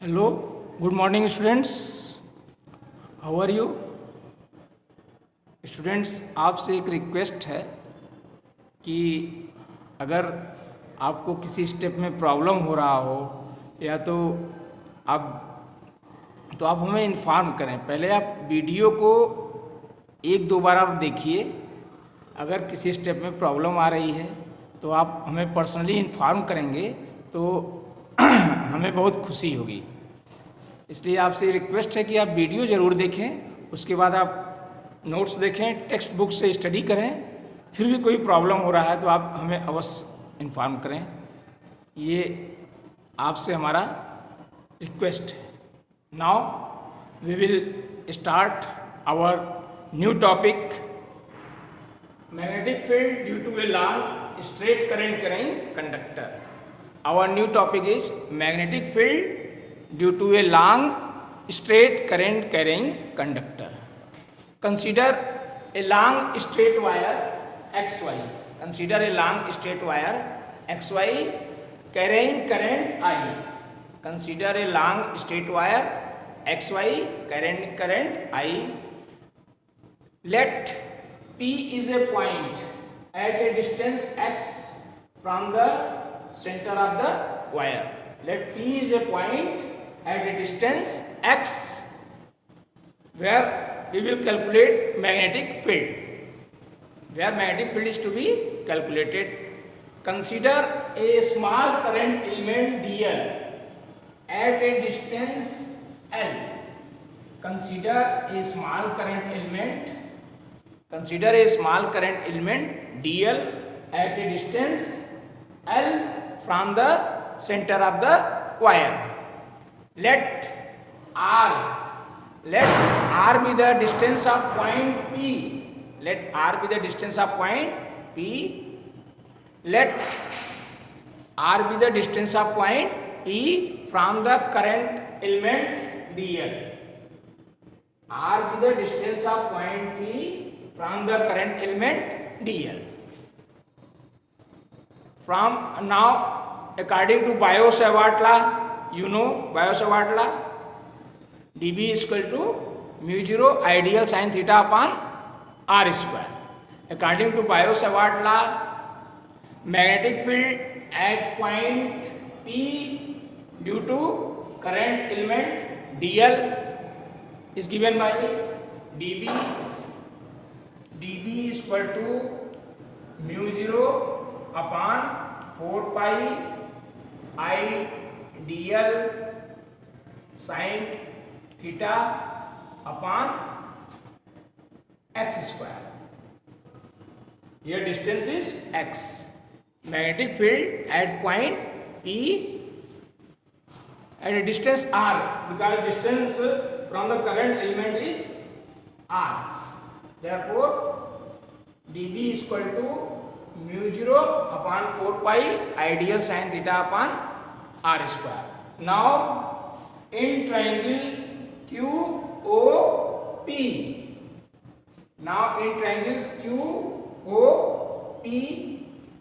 Hello, good morning students. How are you students? आपसे एक request है कि अगर आपको किसी स्टेप में प्रॉब्लम हो रहा हो या आप हमें इन्फॉर्म करें। पहले आप वीडियो को एक दो बार आप देखिए। अगर किसी स्टेप में प्रॉब्लम आ रही है तो आप हमें पर्सनली इन्फॉर्म करेंगे तो हमें बहुत खुशी होगी। इसलिए आपसे रिक्वेस्ट है कि आप वीडियो ज़रूर देखें, उसके बाद आप नोट्स देखें, टेक्स्ट बुक से स्टडी करें। फिर भी कोई प्रॉब्लम हो रहा है तो आप हमें अवश्य इन्फॉर्म करें। ये आपसे हमारा रिक्वेस्ट है। Now we will start our new topic, magnetic field due to a long straight current carrying conductor. Our new topic is magnetic field due to a long straight current carrying conductor. Consider a long straight wire XY. Consider a long straight wire XY carrying current I. Consider a long straight wire XY carrying current I. Let P is a point at a distance X from the center of the wire. Let P is a point at a distance x where we will calculate magnetic field, where magnetic field is to be calculated. Consider a small current element dl at a distance l. Consider a small current element, consider a small current element dl at a distance l from the center of the wire. Let R be the distance of point P. Let R be the distance of point P. Let R be the distance of point P from the current element dl. R be the distance of point P from the current element dl. From now, according to Biot-Savart law, you know Biot-Savart law, dB is equal to mu 0 ideal sin theta upon r square. According to Biot-Savart law, magnetic field at point P due to current element dl is given by dB is equal to mu 0 upon 4 pi I dl sin theta upon x square. Here distance is x. Magnetic field at point P at a distance r, because distance from the current element is r. Therefore dB is equal to mu 0 upon 4 pi ideal sin theta upon r square. Now in triangle QOP, now in triangle QOP,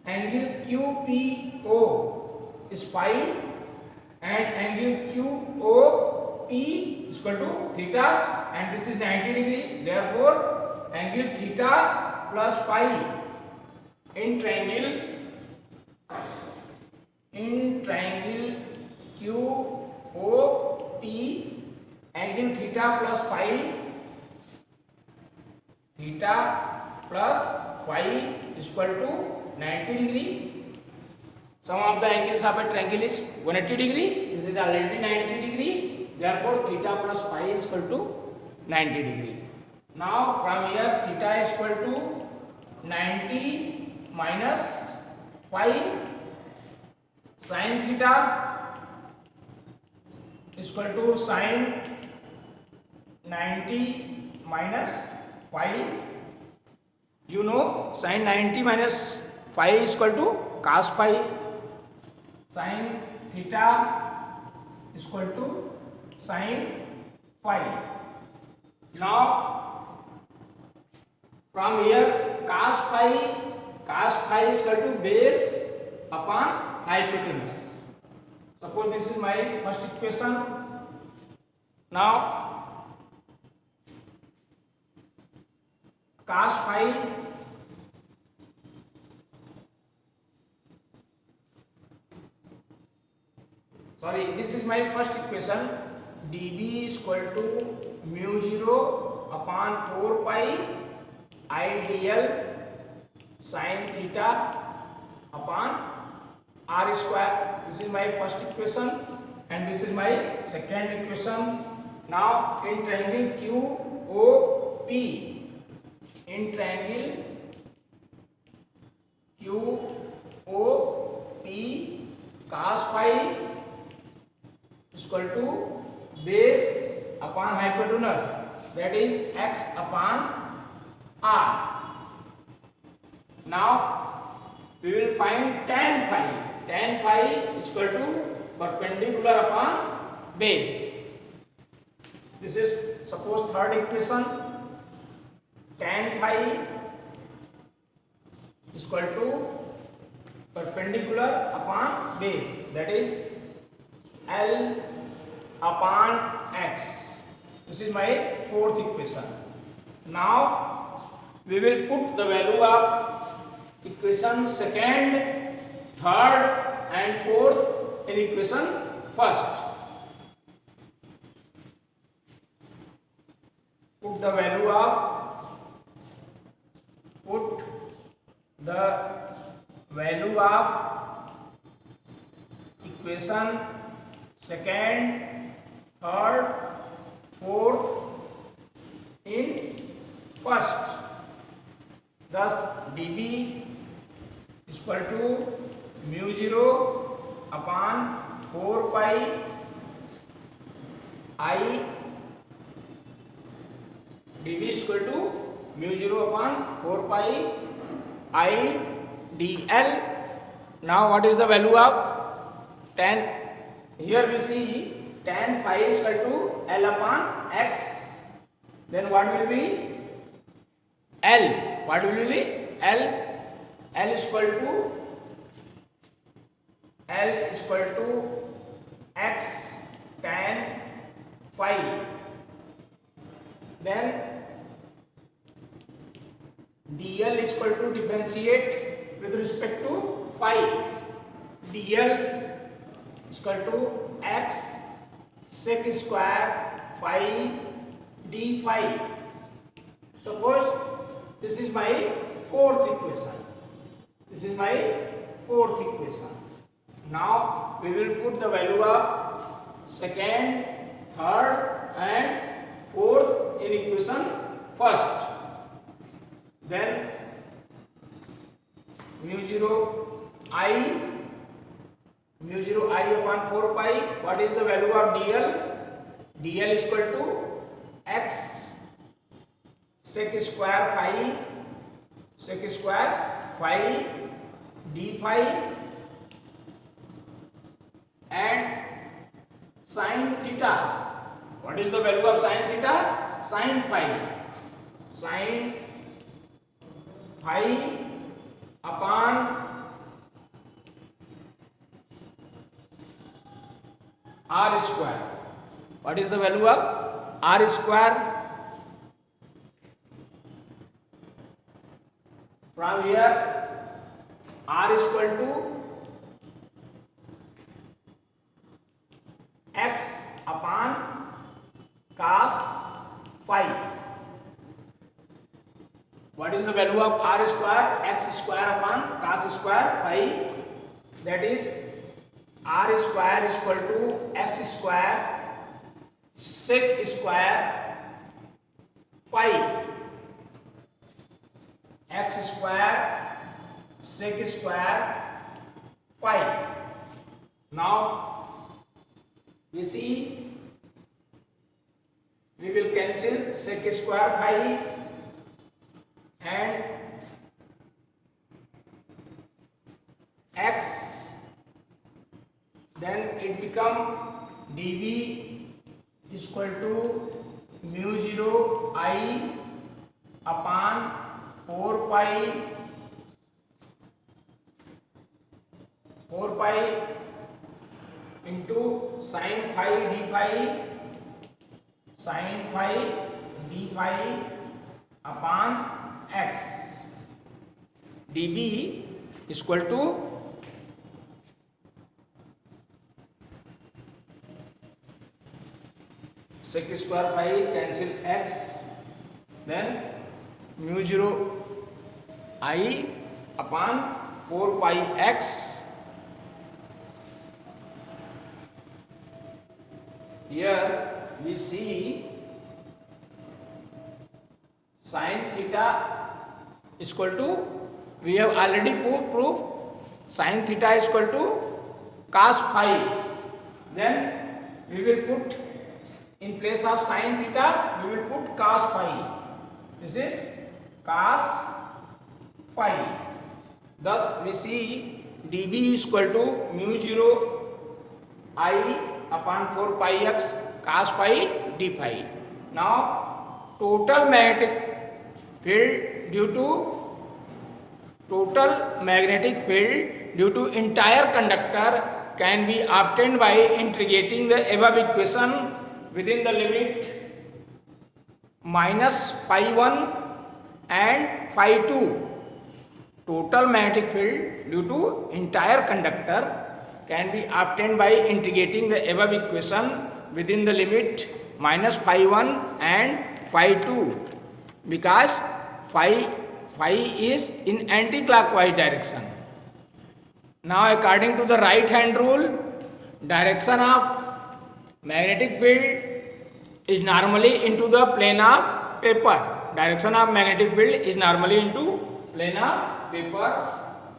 angle QPO is phi and angle QOP is equal to theta, and this is 90 degree. Therefore angle theta plus phi in triangle QOP, angle theta plus phi is equal to 90 degree. Sum of the angles of a triangle is 180 degree. This is already 90 degree. Therefore theta plus phi is equal to 90 degree. Now from here theta is equal to 90 minus phi. Sin theta is equal to sin 90 minus phi. You know sin 90 minus phi is equal to cos phi. Sin theta is equal to sin phi. Now from here cos phi is equal to base upon hypotenuse. Suppose Suppose this is my first equation. Now cos phi this is my first equation. dB is equal to mu 0 upon 4 pi I dl sin theta upon r square. This is my first equation and this is my second equation. Now in triangle QOP, in triangle QOP, cos phi is equal to base upon hypotenuse, that is x upon r. Now we will find tan phi. Tan phi is equal to perpendicular upon base. This is suppose third equation. Tan phi is equal to perpendicular upon base, that is L upon x. This is my fourth equation. Now we will put the value of equation second, third and fourth in equation first. Put the value of equation second, third, fourth in first. Thus dB is equal to mu 0 upon 4 pi I. dB is equal to mu 0 upon 4 pi I dl. Now what is the value of tan? Here we see tan phi is equal to L upon x. Then what will be L? What will be L? L is equal to x tan phi. Then dl is equal to differentiate with respect to phi. dl is equal to x sec square phi d phi. Suppose this is my fourth equation. This is my fourth equation. Now we will put the value of second, third and fourth in equation first. Then mu 0 I upon 4 pi. What is the value of dl? dl is equal to x sec square phi d phi and sin theta. What is the value of sin theta? Sin phi upon r square. What is the value of r square? From here r is equal to x upon cos phi. What is the value of r square? X square upon cos square phi, that is r square is equal to x square sec square phi. X square sec square phi. Now we see we will cancel sec square phi and x, then it become dV is equal to mu 0 I upon 4 pi into sin phi d phi upon x. dB is equal to sec square phi cancel x, then mu 0 I upon 4 pi x. Here we see sin theta is equal to, we have already proved sin theta is equal to cos phi. Then we will put in place of sin theta, we will put cos phi. This is cos phi. Thus we see dB is equal to mu 0 I upon 4 pi x cos phi d phi. Now total magnetic field due to entire conductor can be obtained by integrating the above equation within the limit minus phi 1 and phi 2. Total magnetic field due to entire conductor can be obtained by integrating the above equation within the limit minus phi 1 and phi 2, because phi is in anti-clockwise direction. Now according to the right hand rule, direction of magnetic field is normally into the plane of paper. Direction of magnetic field is normally into plane of paper.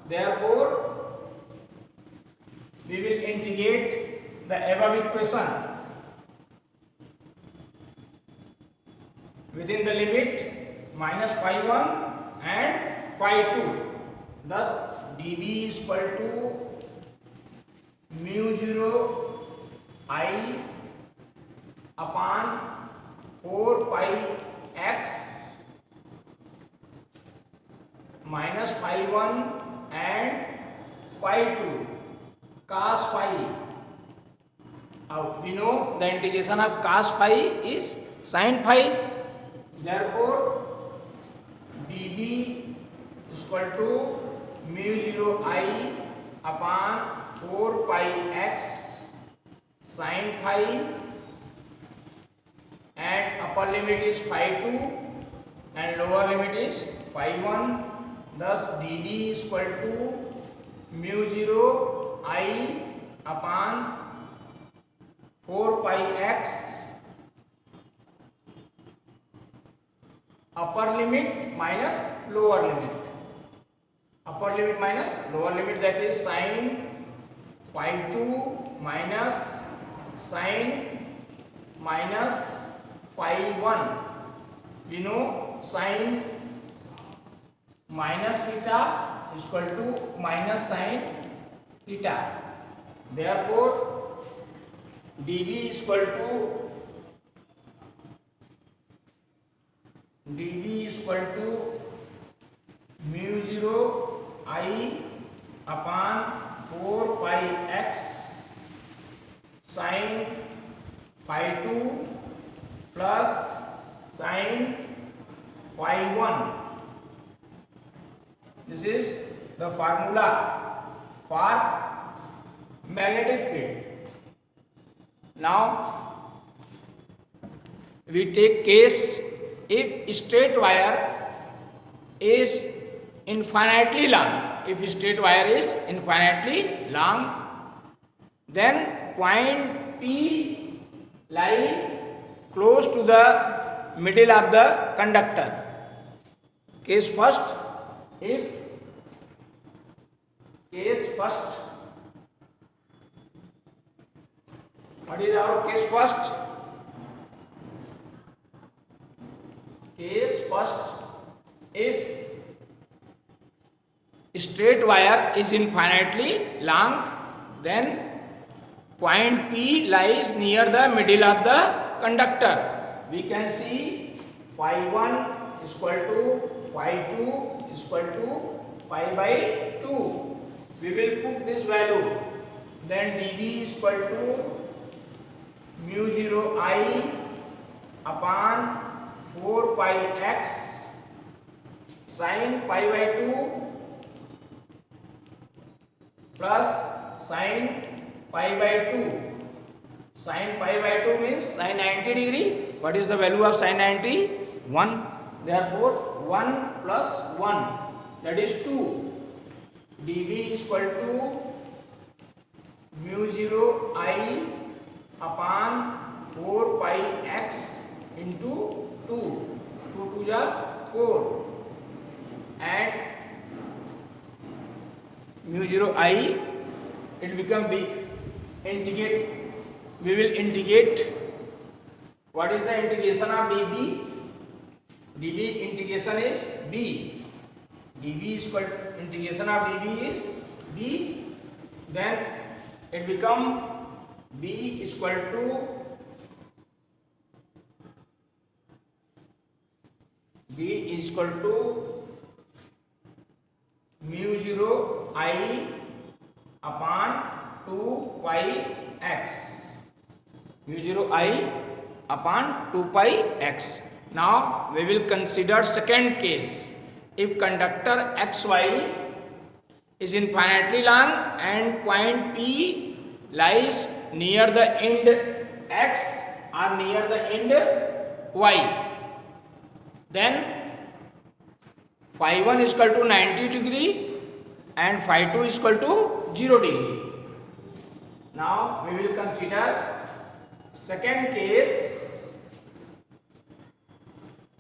Therefore we will integrate the above equation within the limit minus phi 1 and phi 2. Thus dB is equal to mu 0 I upon 4 pi x minus phi 1 and phi 2 cos phi. We know the integration of cos phi is sin phi. Therefore dB is equal to mu 0 I upon 4 pi x sin phi, and upper limit is phi 2 and lower limit is phi 1. Thus dB is equal to mu 0 I upon 4 pi x upper limit minus lower limit. Upper limit minus lower limit, that is sin phi 2 minus sin minus phi 1. We know sin minus theta is equal to minus sin theta. Therefore dB is equal to mu 0 I upon 4 pi x sin phi 2 plus sin phi 1. This is the formula for magnetic field. Now we take case if straight wire is infinitely long. If straight wire is infinitely long, then point P lie close to the middle of the conductor. Case first, what is our case first? If straight wire is infinitely long, then point P lies near the middle of the conductor. We can see phi 1 is equal to phi 2 is equal to pi by 2. We will put this value. then dV is equal to mu 0 I upon 4 pi x sin pi by 2 plus sin pi by 2. Sin pi by 2 means sin 90 degree. What is the value of sin 90? 1. Therefore 1 plus 1, that is 2. dV is equal to mu 0 I upon 4 pi x into 2. 2 to the 4, and mu 0 I, it become b. Integrate. We will integrate. What is the integration of dB? dB integration is b. dB is equal to, integration of dB is b. Then it become b is equal to mu 0 I upon 2 pi x. mu 0 I upon 2 pi x. Now we will consider second case. If conductor xy is infinitely long and point P lies near the end x or near the end y, then phi 1 is equal to 90 degree and phi 2 is equal to 0 degree. Now we will consider second case.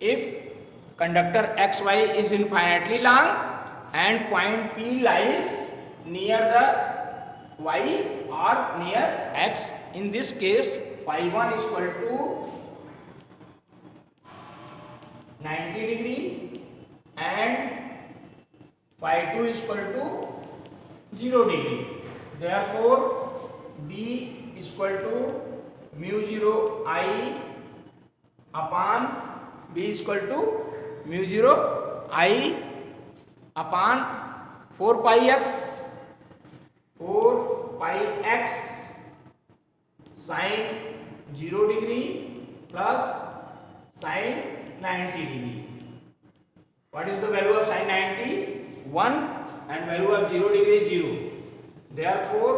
If conductor xy is infinitely long and point P lies near the y or near x, in this case phi 1 is equal to 90 degree and phi 2 is equal to 0 degree. Therefore B is equal to mu 0 I upon B is equal to mu 0 I upon 4 pi x sin 0 degree plus sin 90 degree. What is the value of sin 90? 1, and value of 0 degree is 0. Therefore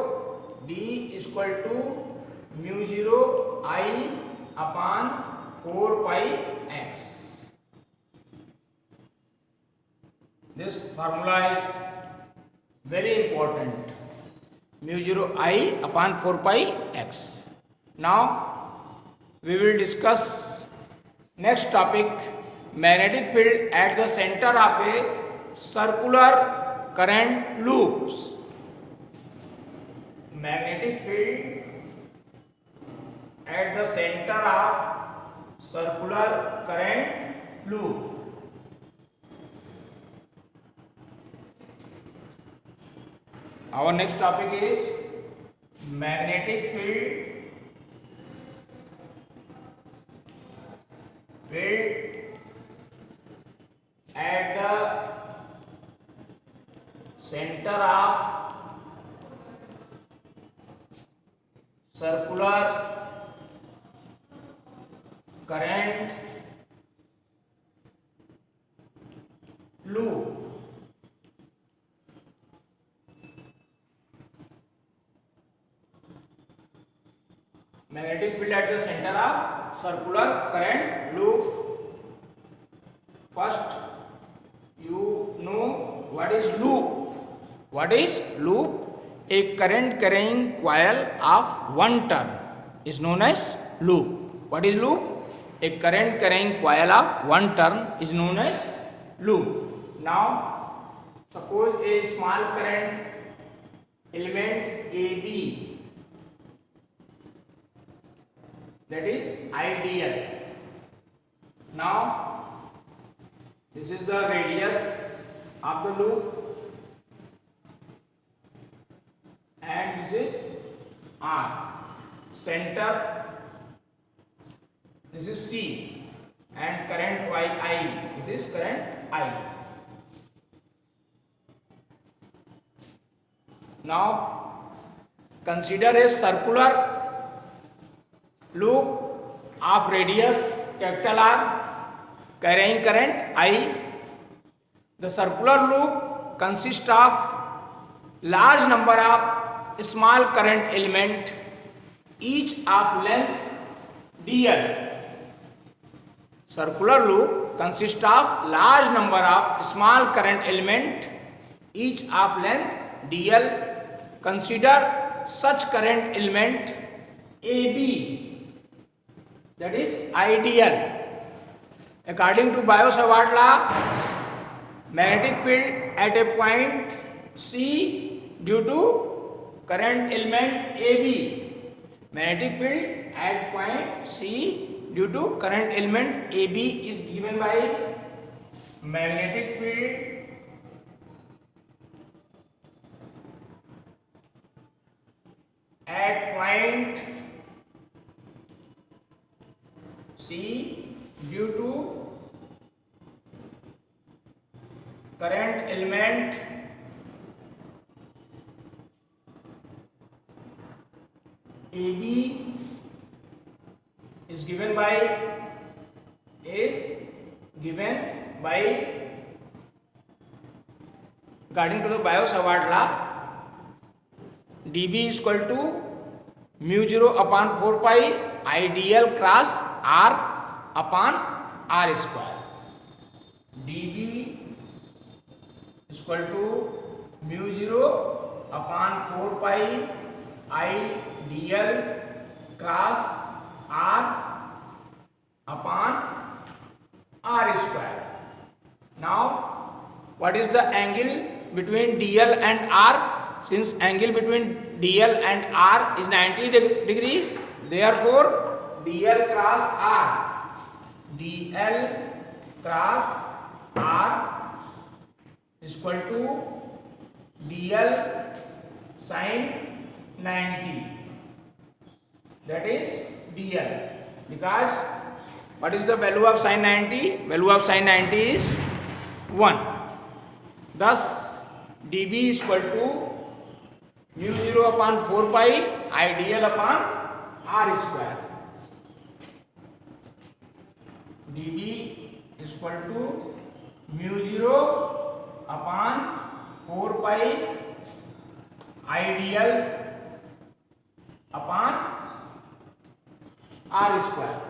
B is equal to mu 0 I upon 4 pi x. This formula is very important. Mu 0 I upon 4 pi x. Now we will discuss next topic, magnetic field at the center of a circular current loops. Magnetic field at the center of circular current loop. Our next topic is magnetic field at the center of circular current loop. Magnetic field at the center of circular current loop. First, you know what is loop. What is loop? A current carrying coil of one turn is known as loop. What is loop? A current carrying coil of one turn is known as loop. Now, suppose a small current element AB, that is ideal. Now this is the radius of the loop and this is R. Center, this is C, and current I. This is current I. Now consider a circular loop of radius capital R carrying current I. The circular loop consists of large number of small current element, each of length dl. Circular loop consists of large number of small current element, each of length dl. Consider such current element AB, that is ideal. According to Biot-Savart law, magnetic field at a point C due to current element AB. Magnetic field at point C due to current element AB is given by magnetic field at point C due to current element AB is given by according to the Biot-Savart law, dB is equal to mu 0 upon 4 pi ideal cross R upon R square. dB is equal to mu 0 upon 4 pi ideal cross R upon R square. Now, what is the angle between DL and R? Since angle between DL and R is 90 degree, therefore DL cross R is equal to DL sin 90. That is DL. Because what is the value of sin 90? Value of sin 90 is 1. Thus, dB is equal to mu 0 upon 4 pi ideal upon R square. dB is equal to mu 0 upon 4 pi ideal upon R square.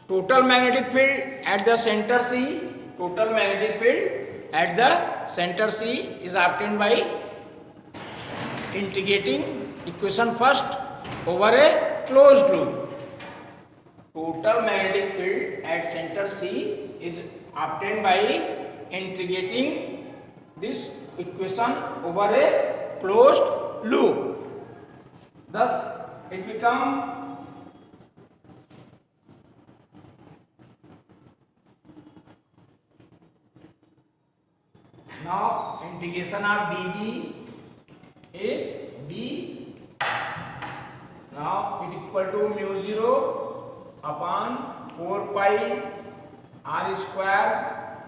Total magnetic field at the center C, total magnetic field at the center C is obtained by integrating equation first over a closed loop. Total magnetic field at center C is obtained by integrating this equation over a closed loop. Thus, it becomes now integration of dB is B. Now it equal to mu 0 upon 4 pi R square,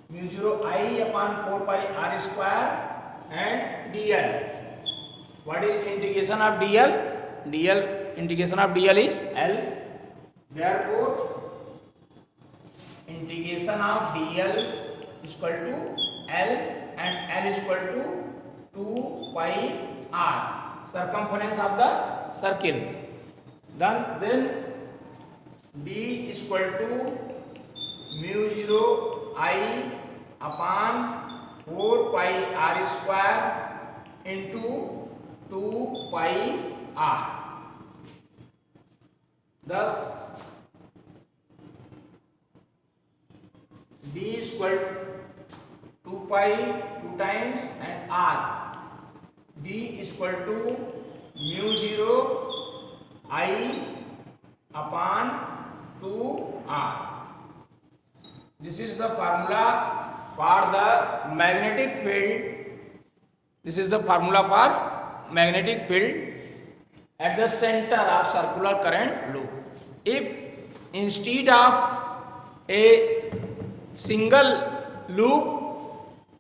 mu 0 I upon 4 pi R square and dl. What is integration of dl? Integration of dl is L. Therefore, integration of dl is equal to L and L is equal to 2 pi R, circumference of the circle. Then B is equal to mu 0 I upon 4 pi R square into 2 pi R. Thus, B is equal to 2 pi 2 times and R. B is equal to mu 0 I upon 2 R. This is the formula for the magnetic field. This is the formula for magnetic field at the center of circular current loop. If instead of a single loop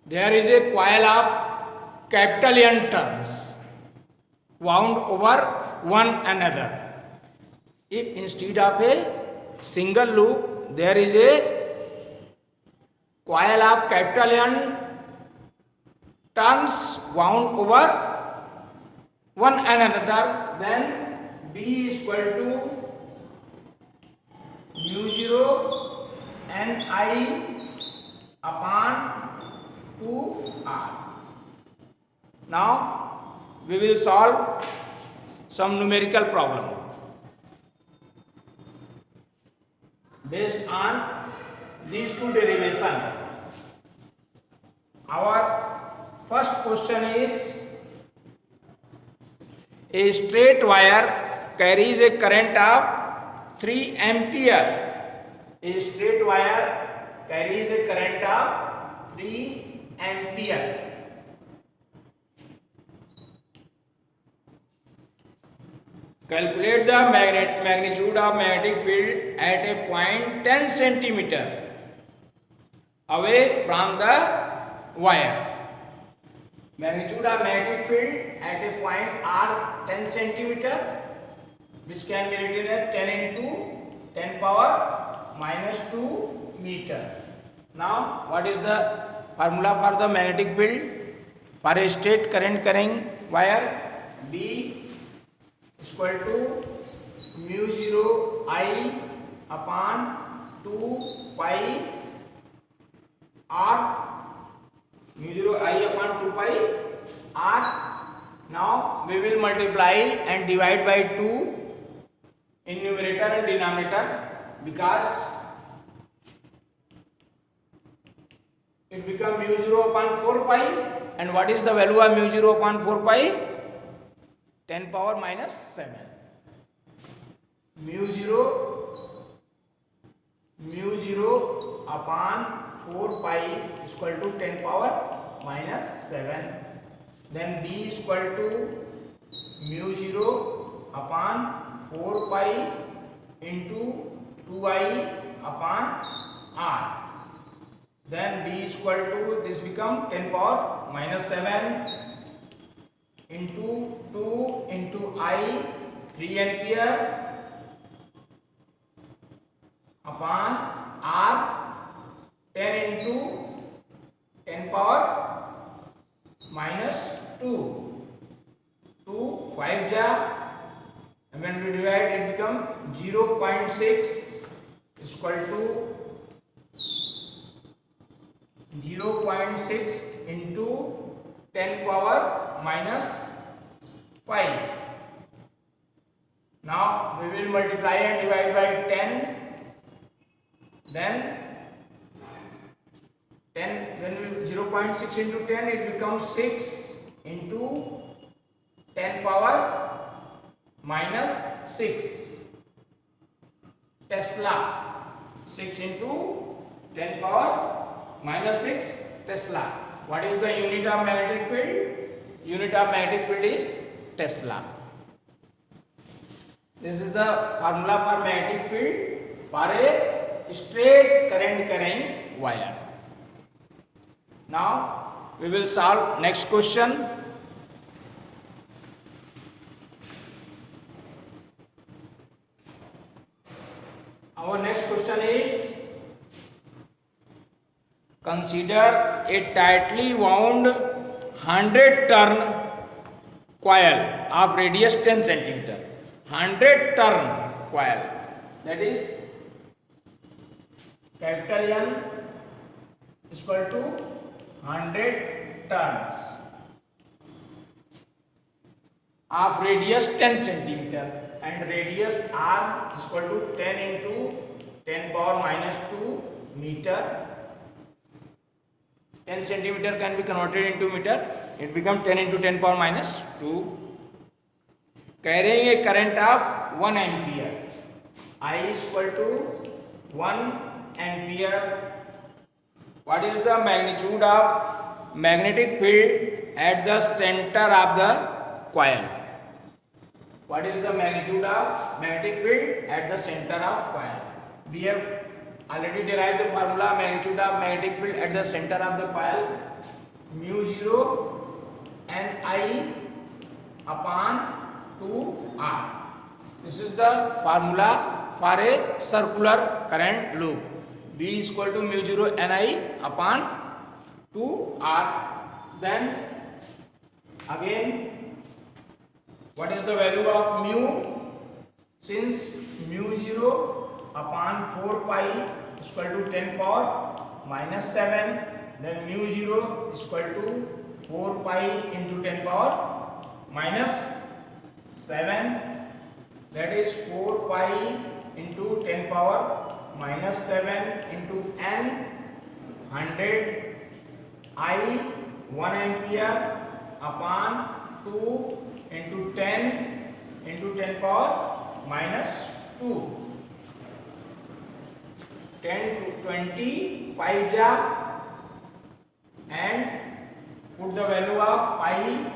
there is a coil of capital N turns wound over one another. If instead of a single loop there is a coil of capital N turns wound over one another, then B is equal to mu 0 Ni upon 2R. Now we will solve some numerical problem based on these two derivations. Our first question is, a straight wire carries a current of 3 ampere. A straight wire carries a current of 3 ampere. Calculate the magnitude of magnetic field at a point 10 centimeter away from the wire. Magnitude of magnetic field at a point R 10 centimeter, which can be written as 10 into 10 power minus 2 meter. Now what is the formula for the magnetic field for a straight current carrying wire? B is equal to mu 0 I upon 2 pi R, mu 0 I upon 2 pi R. Now we will multiply and divide by 2 in numerator and denominator, because it becomes mu 0 upon 4 pi. And what is the value of mu 0 upon 4 pi? 10 power minus 7. Mu 0 upon 4 pi is equal to 10 power minus 7. Then B is equal to mu 0 upon 4 pi into 2I upon R. Then B is equal to, this become 10 power minus 7 into 2 into I 3 ampere upon R, 10 into 10 power minus 2. 2 5 ja, and when we divide it become 0.6 is equal to 0.6 into 10 power minus 5. Now we will multiply and divide by 10. Then 10, when we 0.6 into 10, it becomes 6 into 10 power minus 6 Tesla. 6 into 10 power minus 6 Tesla. What is the unit of magnetic field? Unit of magnetic field is Tesla. This is the formula for magnetic field for a straight current carrying wire. Now we will solve next question. Our next question is, consider a tightly wound 100 turn coil of radius 10 centimeter. 100 turn coil, that is capital N is equal to 100 turns of radius 10 centimeter, and radius R is equal to 10 into 10 power minus 2 meter. 10 centimeter can be converted into meter. It becomes 10 into 10 power minus 2. Carrying a current of 1 ampere. I is equal to 1 ampere. What is the magnitude of magnetic field at the center of the coil? What is the magnitude of magnetic field at the center of coil? We have already derived the formula magnitude of magnetic field at the center of the coil, mu 0 Ni upon 2R. This is the formula for a circular current loop. B is equal to mu 0 Ni upon 2R. Then again, what is the value of mu? Since mu 0 upon 4 pi is equal to 10 power minus 7, then mu 0 is equal to 4 pi into 10 power minus 7, that is 4 pi into 10 power minus 7 into n, 100 I 1 ampere upon 2 into 10 into 10 power minus 2. 10 to 20 5 ja, and put the value of pi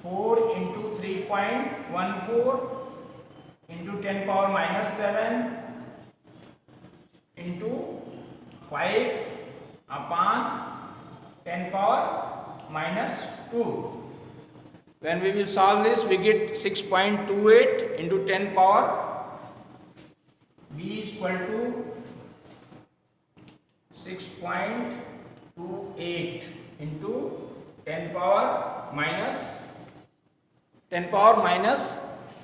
4 into 3.14 into 10 power minus 7 into 5 upon 10 power minus 2. When we will solve this, we get 6.28 into 10 power. B is equal to 6.28 into 10 power minus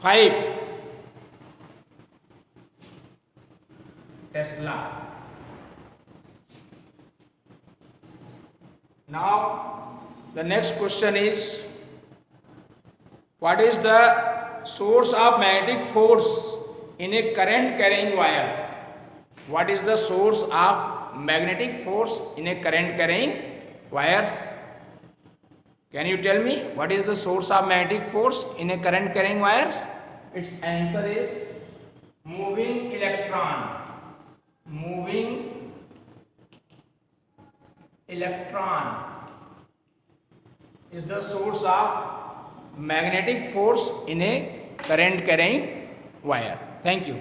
5 Tesla. Now the next question is, what is the source of magnetic force in a current carrying wire? What is the source of magnetic force in a current carrying wires? Can you tell me what is the source of magnetic force in a current carrying wires? Its answer is moving electron. Moving electron is the source of magnetic force in a current carrying wire. Thank you.